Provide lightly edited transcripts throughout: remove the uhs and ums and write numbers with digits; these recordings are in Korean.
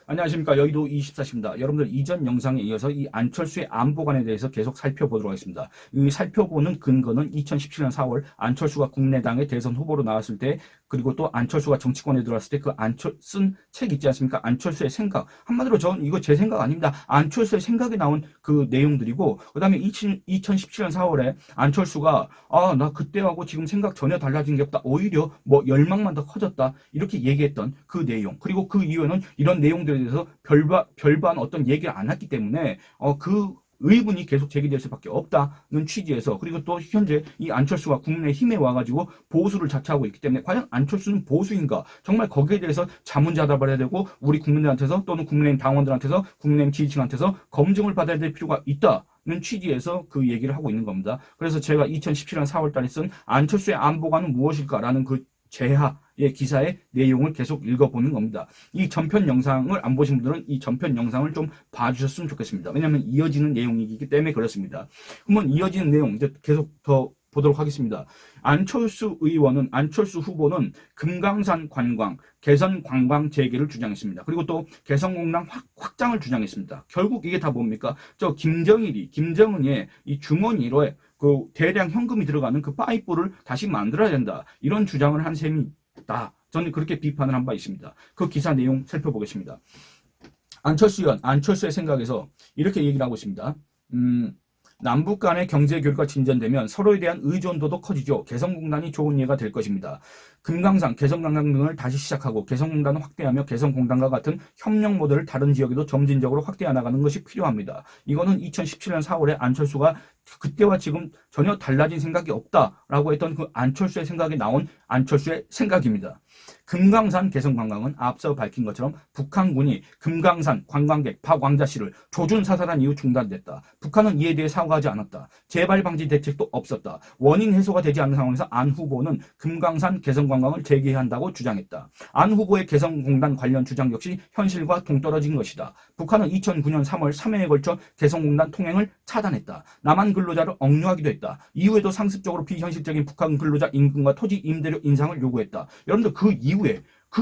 안녕하십니까. 여의도 24시입니다. 여러분들 이전 영상에 이어서 이 안철수의 안보관에 대해서 계속 살펴보도록 하겠습니다. 이 살펴보는 근거는 2017년 4월 안철수가 국민의당의 대선 후보로 나왔을 때, 그리고 또 안철수가 정치권에 들어왔을 때 그 쓴 책 있지 않습니까? 안철수의 생각. 한마디로 저는 이거 제 생각 아닙니다. 안철수의 생각이 나온 그 내용들이고, 그 다음에 2017년 4월에 안철수가 나 그때하고 지금 생각 전혀 달라진 게 없다. 오히려 뭐 열망만 더 커졌다. 이렇게 얘기했던 그 내용. 그리고 그 이후에는 이런 내용들에 대해서 별반 어떤 얘기를 안 했기 때문에 그 의문이 계속 제기될 수밖에 없다는 취지에서, 그리고 또 현재 이 안철수가 국민의힘에 와가지고 보수를 자처하고 있기 때문에 과연 안철수는 보수인가, 정말 거기에 대해서 자문자답을 해야 되고 우리 국민들한테서 또는 국민의힘 당원들한테서 국민의힘 지지층한테서 검증을 받아야 될 필요가 있다는 취지에서 그 얘기를 하고 있는 겁니다. 그래서 제가 2017년 4월달에 쓴 안철수의 안보관은 무엇일까라는 그 제하의 기사의 내용을 계속 읽어보는 겁니다. 이 전편 영상을 안 보신 분들은 이 전편 영상을 좀 봐주셨으면 좋겠습니다. 왜냐하면 이어지는 내용이기 때문에 그렇습니다. 그러면 이어지는 내용 이제 계속 더 보도록 하겠습니다. 안철수 후보는 금강산 관광, 개성 관광 재개를 주장했습니다. 그리고 또 개성공단 확장을 주장했습니다. 결국 이게 다 뭡니까? 김정은이 이 주머니로 그 대량 현금이 들어가는 그 파이프를 다시 만들어야 된다. 이런 주장을 한 셈이다. 저는 그렇게 비판을 한 바 있습니다. 그 기사 내용 살펴보겠습니다. 안철수의 생각에서 이렇게 얘기를 하고 있습니다. 남북 간의 경제 교류가 진전되면 서로에 대한 의존도도 커지죠. 개성공단이 좋은 예가 될 것입니다. 금강산, 개성관광 등을 다시 시작하고 개성공단을 확대하며 개성공단과 같은 협력 모델을 다른 지역에도 점진적으로 확대해 나가는 것이 필요합니다. 이거는 2017년 4월에 안철수가 그때와 지금 전혀 달라진 생각이 없다라고 했던 그 안철수의 생각이 나온 안철수의 생각입니다. 금강산 개성관광은 앞서 밝힌 것처럼 북한군이 금강산 관광객 박왕자 씨를 조준 사살한 이후 중단됐다. 북한은 이에 대해 사과하지 않았다. 재발 방지 대책도 없었다. 원인 해소가 되지 않는 상황에서 안 후보는 금강산 개성관광을 재개해야 한다고 주장했다. 안 후보의 개성공단 관련 주장 역시 현실과 동떨어진 것이다. 북한은 2009년 3월 3회에 걸쳐 개성공단 통행을 차단했다. 남한 근로자를 억류하기도 했다. 이후에도 상습적으로 비현실적인 북한 근로자 임금과 토지 임대료 인상을 요구했다. 여러분들 그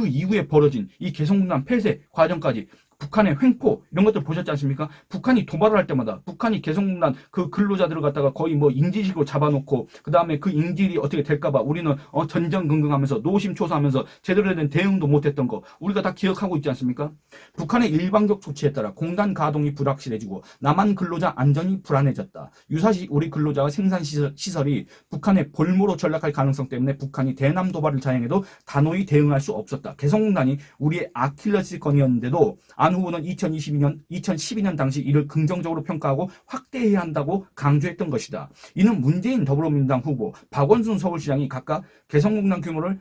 이후에 벌어진 이 개성공단 폐쇄 과정까지 북한의 횡포 이런 것들 보셨지 않습니까? 북한이 도발을 할 때마다 북한이 개성공단 그 근로자들을 갖다가 거의 뭐 인질식으로 잡아놓고 그 다음에 그 인질이 어떻게 될까봐 우리는 전전긍긍하면서 노심초사하면서 제대로 된 대응도 못했던 거 우리가 다 기억하고 있지 않습니까? 북한의 일방적 조치에 따라 공단 가동이 불확실해지고 남한 근로자 안전이 불안해졌다. 유사시 우리 근로자와 생산시설이 북한의 볼모로 전락할 가능성 때문에 북한이 대남 도발을 자행해도 단호히 대응할 수 없었다. 개성공단이 우리의 아킬레스건이었는데도 안 후보는 2012년 당시 이를 긍정적으로 평가하고 확대해야 한다고 강조했던 것이다. 이는 문재인 더불어민주당 후보, 박원순 서울시장이 각각 개성공단 규모를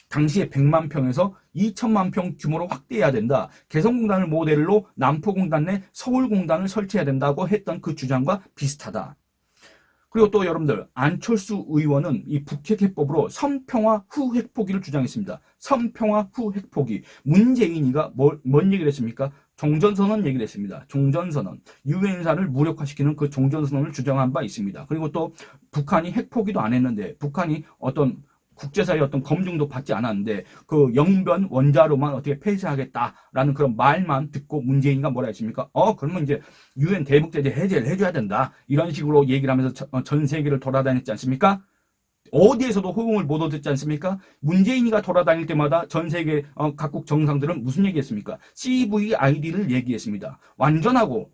당시에 100만 평에서 2천만 평 규모로 확대해야 된다. 개성공단을 모델로 남포공단 내 서울공단을 설치해야 된다고 했던 그 주장과 비슷하다. 그리고 또 여러분들 안철수 의원은 이 북핵해법으로 선평화 후 핵포기를 주장했습니다. 선평화 후 핵포기. 문재인이가 뭔 얘기를 했습니까? 종전선언 얘기를 했습니다. 종전선언. 유엔사를 무력화시키는 그 종전선언을 주장한 바 있습니다. 그리고 또 북한이 핵포기도 안 했는데 북한이 어떤 국제사회의 어떤 검증도 받지 않았는데 그 영변 원자로만 어떻게 폐쇄하겠다라는 그런 말만 듣고 문재인이가 뭐라 했습니까? 그러면 이제 유엔 대북제재 해제를 해줘야 된다. 이런 식으로 얘기를 하면서 전 세계를 돌아다녔지 않습니까? 어디에서도 호응을 못 얻었지 않습니까? 문재인이가 돌아다닐 때마다 전 세계 각국 정상들은 무슨 얘기했습니까? CVID를 얘기했습니다. 완전하고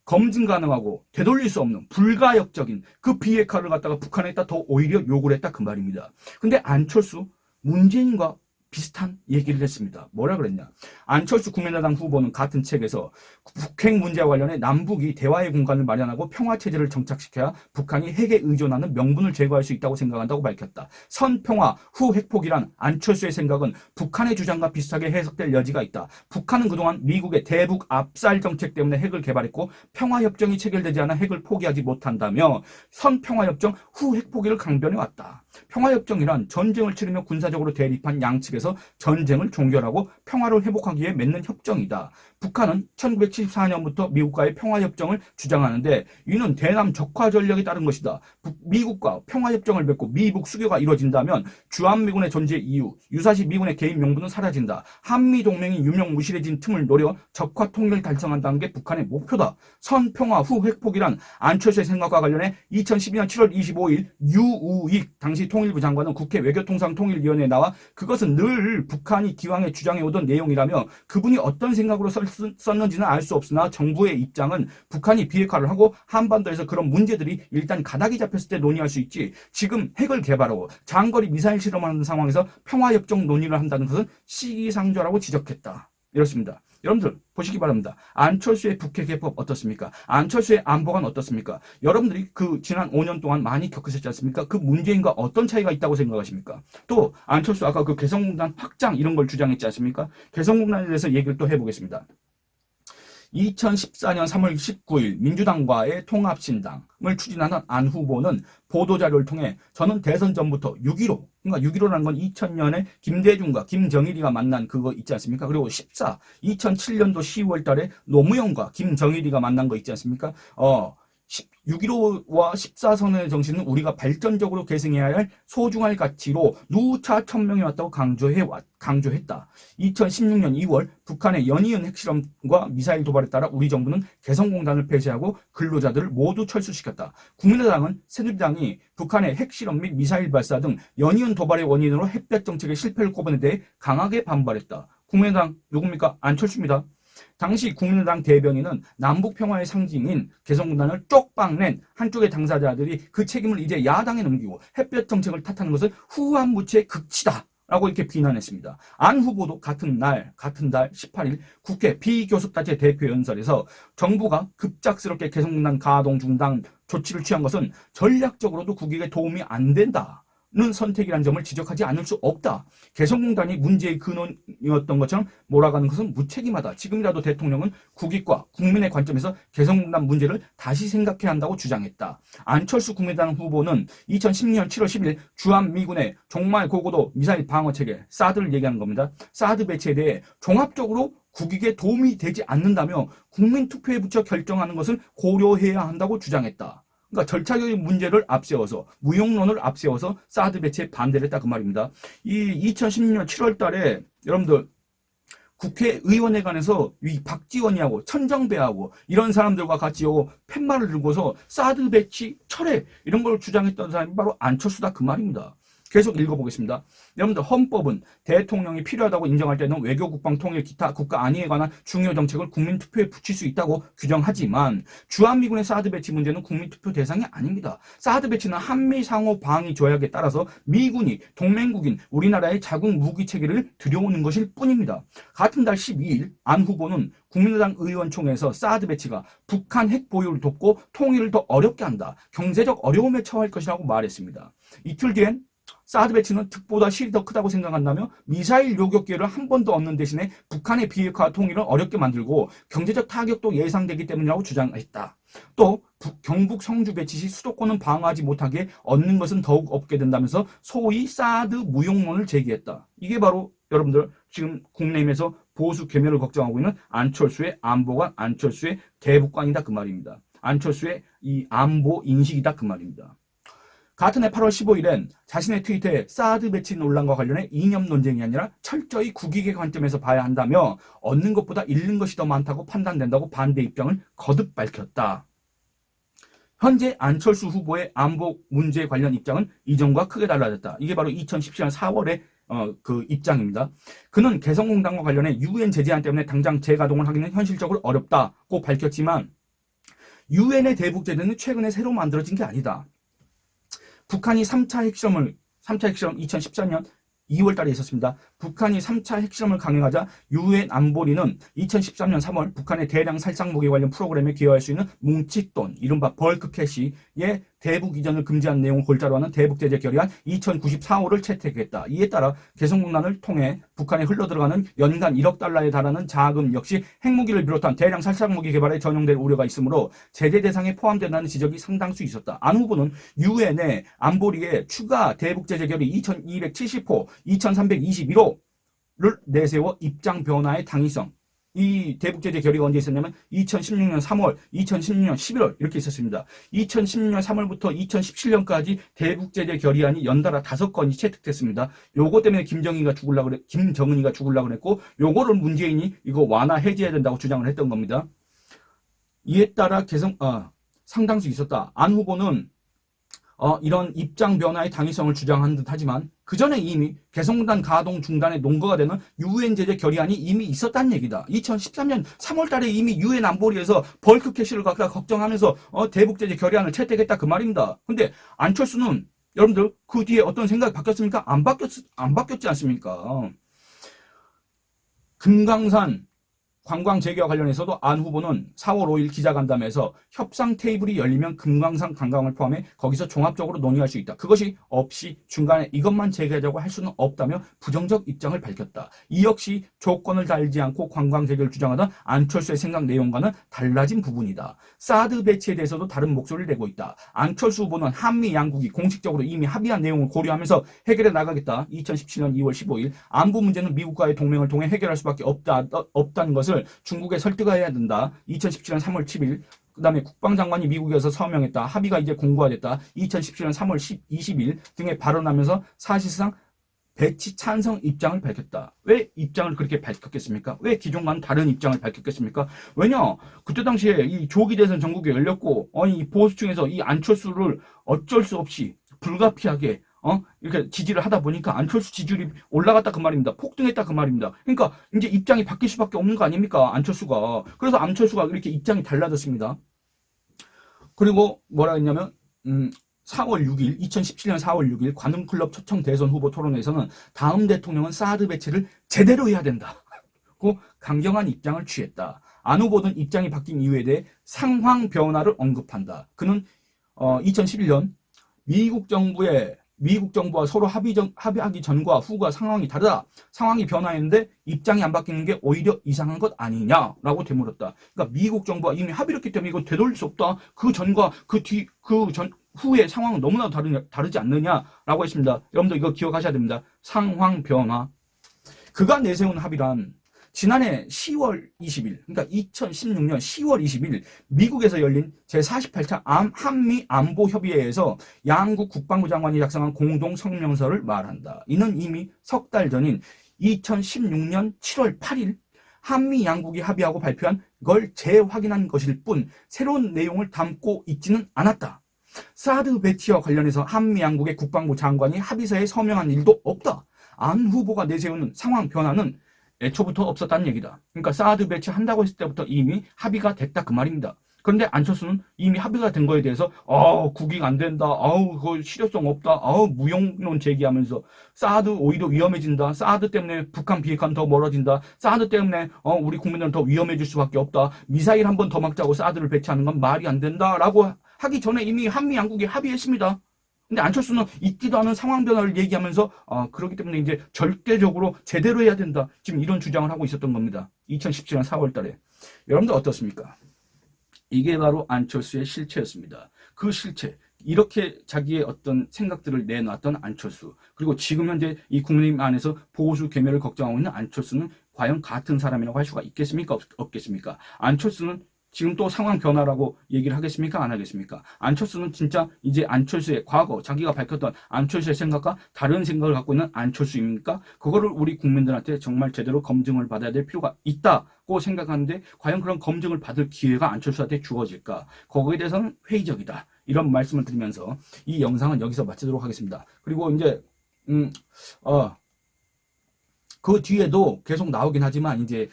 검증 가능하고 되돌릴 수 없는 불가역적인 그 비핵화를 갖다가 북한에다 더 오히려 요구를 했다 그 말입니다. 근데 안철수, 문재인과 비슷한 얘기를 했습니다. 뭐라 그랬냐? 안철수 국민의당 후보는 같은 책에서 북핵 문제와 관련해 남북이 대화의 공간을 마련하고 평화체제를 정착시켜야 북한이 핵에 의존하는 명분을 제거할 수 있다고 생각한다고 밝혔다. 선평화 후 핵폭이란 안철수의 생각은 북한의 주장과 비슷하게 해석될 여지가 있다. 북한은 그동안 미국의 대북 압살 정책 때문에 핵을 개발했고 평화협정이 체결되지 않아 핵을 포기하지 못한다며 선평화협정 후 핵포기를 강변해왔다. 평화협정이란 전쟁을 치르며 군사적으로 대립한 양측에서 전쟁을 종결하고 평화를 회복하기 위해 맺는 협정이다. 북한은 1974년부터 미국과의 평화협정을 주장하는데 이는 대남 적화 전략에 따른 것이다. 미국과 평화협정을 맺고 미북 수교가 이루어진다면 주한미군의 존재 이유, 유사시 미군의 개인 명분은 사라진다. 한미동맹이 유명무실해진 틈을 노려 적화 통일을 달성한다는 게 북한의 목표다. 선평화 후 획폭이란 안철수의 생각과 관련해 2012년 7월 25일 유우익 당시 통일부 장관은 국회 외교통상통일위원회에 나와 그것은 늘 북한이 기왕에 주장해오던 내용이라며 그분이 어떤 생각으로 썼는지는 알 수 없으나 정부의 입장은 북한이 비핵화를 하고 한반도에서 그런 문제들이 일단 가닥이 잡혔을 때 논의할 수 있지 지금 핵을 개발하고 장거리 미사일 실험하는 상황에서 평화협정 논의를 한다는 것은 시기상조라고 지적했다. 이렇습니다. 여러분들 보시기 바랍니다. 안철수의 북핵 개법 어떻습니까? 안철수의 안보관 어떻습니까? 여러분들이 그 지난 5년 동안 많이 겪으셨지 않습니까? 그 문재인과 어떤 차이가 있다고 생각하십니까? 또 안철수 아까 그 개성공단 확장 이런 걸 주장했지 않습니까? 개성공단에 대해서 얘기를 또 해보겠습니다. 2014년 3월 19일 민주당과의 통합신당을 추진하는 안 후보는 보도자료를 통해 저는 대선 전부터 6.15, 그러니까 6.15라는 건 2000년에 김대중과 김정일이가 만난 그거 있지 않습니까? 그리고 2007년도 10월 달에 노무현과 김정일이가 만난 거 있지 않습니까? 6.15와 14선언의 정신은 우리가 발전적으로 계승해야 할 소중할 가치로 누차 천명해 왔다고 강조했다. 2016년 2월 북한의 연이은 핵실험과 미사일 도발에 따라 우리 정부는 개성공단을 폐쇄하고 근로자들을 모두 철수시켰다. 국민의당은 새누리당이 북한의 핵실험 및 미사일 발사 등 연이은 도발의 원인으로 햇볕 정책의 실패를 꼽은 데 대해 강하게 반발했다. 국민의당 누굽니까? 안철수입니다. 당시 국민의당 대변인은 남북평화의 상징인 개성공단을 쪽방낸 한쪽의 당사자들이 그 책임을 이제 야당에 넘기고 햇볕 정책을 탓하는 것은 후한무치의 극치다 라고 이렇게 비난했습니다. 안 후보도 같은 달 18일 국회 비교섭단체 대표연설에서 정부가 급작스럽게 개성공단 가동 중단 조치를 취한 것은 전략적으로도 국익에 도움이 안 된다. 는 선택이라는 점을 지적하지 않을 수 없다. 개성공단이 문제의 근원이었던 것처럼 몰아가는 것은 무책임하다. 지금이라도 대통령은 국익과 국민의 관점에서 개성공단 문제를 다시 생각해야 한다고 주장했다. 안철수 국민의당 후보는 2016년 7월 10일 주한미군의 종말 고고도 미사일 방어체계 사드를 얘기하는 겁니다. 사드 배치에 대해 종합적으로 국익에 도움이 되지 않는다며 국민투표에 붙여 결정하는 것을 고려해야 한다고 주장했다. 그러니까 절차적인 문제를 앞세워서 무용론을 앞세워서 사드 배치에 반대를 했다 그 말입니다. 이 2016년 7월 달에 여러분들 국회의원회관에서 이 박지원이하고 천정배하고 이런 사람들과 같이 팻말을 들고서 사드 배치 철회 이런 걸 주장했던 사람이 바로 안철수다 그 말입니다. 계속 읽어보겠습니다. 여러분들 헌법은 대통령이 필요하다고 인정할 때는 외교, 국방, 통일, 기타 국가 안위에 관한 중요 정책을 국민투표에 붙일 수 있다고 규정하지만 주한미군의 사드 배치 문제는 국민투표 대상이 아닙니다. 사드 배치는 한미 상호 방위 조약에 따라서 미군이 동맹국인 우리나라의 자국 무기 체계를 들여오는 것일 뿐입니다. 같은 달 12일 안 후보는 국민의당 의원총회에서 사드 배치가 북한 핵 보유를 돕고 통일을 더 어렵게 한다. 경제적 어려움에 처할 것이라고 말했습니다. 이틀 뒤엔 사드 배치는 득보다 실이 더 크다고 생각한다며 미사일 요격 기회를 한 번도 얻는 대신에 북한의 비핵화 통일을 어렵게 만들고 경제적 타격도 예상되기 때문이라고 주장했다. 또 경북 성주 배치 시 수도권은 방어하지 못하게 얻는 것은 더욱 없게 된다면서 소위 사드 무용론을 제기했다. 이게 바로 여러분들 지금 국내임에서 보수 괴멸을 걱정하고 있는 안철수의 안보관, 안철수의 대북관이다 그 말입니다. 안철수의 이 안보 인식이다 그 말입니다. 같은 해 8월 15일엔 자신의 트위터에 사드 배치 논란과 관련해 이념 논쟁이 아니라 철저히 국익의 관점에서 봐야 한다며 얻는 것보다 잃는 것이 더 많다고 판단된다고 반대 입장을 거듭 밝혔다. 현재 안철수 후보의 안보 문제 관련 입장은 이전과 크게 달라졌다. 이게 바로 2017년 4월의 그 입장입니다. 그는 개성공단과 관련해 유엔 제재안 때문에 당장 재가동을 하기는 현실적으로 어렵다고 밝혔지만 유엔의 대북 제재는 최근에 새로 만들어진 게 아니다. 북한이 3차 핵실험 2014년 2월 달에 있었습니다. 북한이 3차 핵실험을 강행하자 유엔 안보리는 2013년 3월 북한의 대량 살상무기 관련 프로그램에 기여할 수 있는 뭉칫돈, 이른바 벌크 캐시의 대북 이전을 금지한 내용을 골자로 하는 대북 제재 결의안 2094호를 채택했다. 이에 따라 개성공단을 통해 북한에 흘러들어가는 연간 1억 달러에 달하는 자금 역시 핵무기를 비롯한 대량 살상무기 개발에 전용될 우려가 있으므로 제재 대상에 포함된다는 지적이 상당수 있었다. 안 후보는 유엔의 안보리에 추가 대북 제재 결의 2270호, 2321호를 내세워 입장 변화의 당위성, 이 대북제재 결의가 언제 있었냐면 2016년 3월, 2016년 11월 이렇게 있었습니다. 2016년 3월부터 2017년까지 대북제재 결의안이 연달아 5건이 채택됐습니다. 요거 때문에 김정은이가 죽으려고 그랬고, 요거를 문재인이 이거 완화 해제해야 된다고 주장을 했던 겁니다. 이에 따라 상당수 있었다. 안 후보는 이런 입장 변화의 당위성을 주장한 듯 하지만 그 전에 이미 개성공단 가동 중단의 논거가 되는 유엔 제재 결의안이 이미 있었다는 얘기다. 2013년 3월 달에 이미 유엔 안보리에서 벌크 캐시를 갖다 걱정하면서 대북 제재 결의안을 채택했다 그 말입니다. 근데 안철수는 여러분들 그 뒤에 어떤 생각이 바뀌었습니까? 안 바뀌었지 않습니까? 금강산 관광 재개와 관련해서도 안 후보는 4월 5일 기자간담회에서 협상 테이블이 열리면 금강산 관광을 포함해 거기서 종합적으로 논의할 수 있다. 그것이 없이 중간에 이것만 재개하자고 할 수는 없다며 부정적 입장을 밝혔다. 이 역시 조건을 달지 않고 관광 재개를 주장하던 안철수의 생각 내용과는 달라진 부분이다. 사드 배치에 대해서도 다른 목소리를 내고 있다. 안철수 후보는 한미 양국이 공식적으로 이미 합의한 내용을 고려하면서 해결해 나가겠다. 2017년 2월 15일 안보 문제는 미국과의 동맹을 통해 해결할 수밖에 없다는 것을 중국에 설득해야 된다. 2017년 3월 10일 그 다음에 국방장관이 미국에서 서명했다. 합의가 이제 공고화됐다. 2017년 3월 20일 등에 발언하면서 사실상 배치 찬성 입장을 밝혔다. 왜 입장을 그렇게 밝혔겠습니까? 왜 기존과는 다른 입장을 밝혔겠습니까? 왜냐? 그때 당시에 이 조기 대선 전국에 열렸고 이 보수층에서 이 안철수를 어쩔 수 없이 불가피하게 이렇게 지지를 하다 보니까 안철수 지지율이 올라갔다 그 말입니다. 폭등했다 그 말입니다. 그러니까 이제 입장이 바뀔 수밖에 없는 거 아닙니까? 안철수가. 그래서 안철수가 이렇게 입장이 달라졌습니다. 그리고 뭐라 했냐면 2017년 4월 6일 관음클럽 초청 대선 후보 토론회에서는 다음 대통령은 사드 배치를 제대로 해야 된다. 고 강경한 입장을 취했다. 안 후보는 입장이 바뀐 이유에 대해 상황 변화를 언급한다. 그는 2011년 미국 정부와 서로 합의하기 전과 후가 상황이 다르다. 상황이 변화했는데 입장이 안 바뀌는 게 오히려 이상한 것 아니냐라고 되물었다. 그러니까 미국 정부가 이미 합의를 했기 때문에 이거 되돌릴 수 없다. 그 전과 후의 상황은 너무나 다르지 않느냐라고 했습니다. 여러분들 이거 기억하셔야 됩니다. 상황 변화. 그가 내세운 합의란 지난해 10월 20일, 그러니까 2016년 10월 20일 미국에서 열린 제48차 한미 안보협의회에서 양국 국방부 장관이 작성한 공동 성명서를 말한다. 이는 이미 석 달 전인 2016년 7월 8일 한미 양국이 합의하고 발표한 걸 재확인한 것일 뿐 새로운 내용을 담고 있지는 않았다. 사드 배치와 관련해서 한미 양국의 국방부 장관이 합의서에 서명한 일도 없다. 안 후보가 내세우는 상황 변화는 애초부터 없었다는 얘기다. 그러니까 사드 배치 한다고 했을 때부터 이미 합의가 됐다 그 말입니다. 그런데 안철수는 이미 합의가 된 거에 대해서 국익 안 된다. 그거 실효성 없다. 무용론 제기하면서 사드 오히려 위험해진다. 사드 때문에 북한 비핵화는 더 멀어진다. 사드 때문에 우리 국민들은 더 위험해질 수밖에 없다. 미사일 한 번 더 막자고 사드를 배치하는 건 말이 안 된다라고 하기 전에 이미 한미 양국이 합의했습니다. 근데 안철수는 있지도 않은 상황 변화를 얘기하면서 그렇기 때문에 이제 절대적으로 제대로 해야 된다. 지금 이런 주장을 하고 있었던 겁니다. 2017년 4월 달에. 여러분들 어떻습니까? 이게 바로 안철수의 실체였습니다. 그 실체. 이렇게 자기의 어떤 생각들을 내놨던 안철수. 그리고 지금 현재 이 국민의힘 안에서 보수 괴멸을 걱정하고 있는 안철수는 과연 같은 사람이라고 할 수가 있겠습니까? 없겠습니까? 안철수는 지금 또 상황 변화라고 얘기를 하겠습니까? 안 하겠습니까? 안철수는 진짜 이제 안철수의 과거 자기가 밝혔던 안철수의 생각과 다른 생각을 갖고 있는 안철수입니까? 그거를 우리 국민들한테 정말 제대로 검증을 받아야 될 필요가 있다고 생각하는데 과연 그런 검증을 받을 기회가 안철수한테 주어질까? 거기에 대해서는 회의적이다. 이런 말씀을 드리면서 이 영상은 여기서 마치도록 하겠습니다. 그리고 이제 그 뒤에도 계속 나오긴 하지만 이제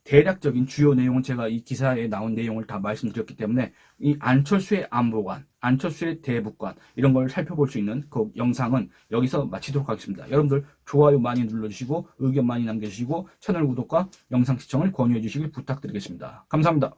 대략적인 주요 내용은 제가 이 기사에 나온 내용을 다 말씀드렸기 때문에 이 안철수의 안보관, 안철수의 대북관 이런 걸 살펴볼 수 있는 그 영상은 여기서 마치도록 하겠습니다. 여러분들 좋아요 많이 눌러주시고 의견 많이 남겨주시고 채널 구독과 영상 시청을 권유해 주시길 부탁드리겠습니다. 감사합니다.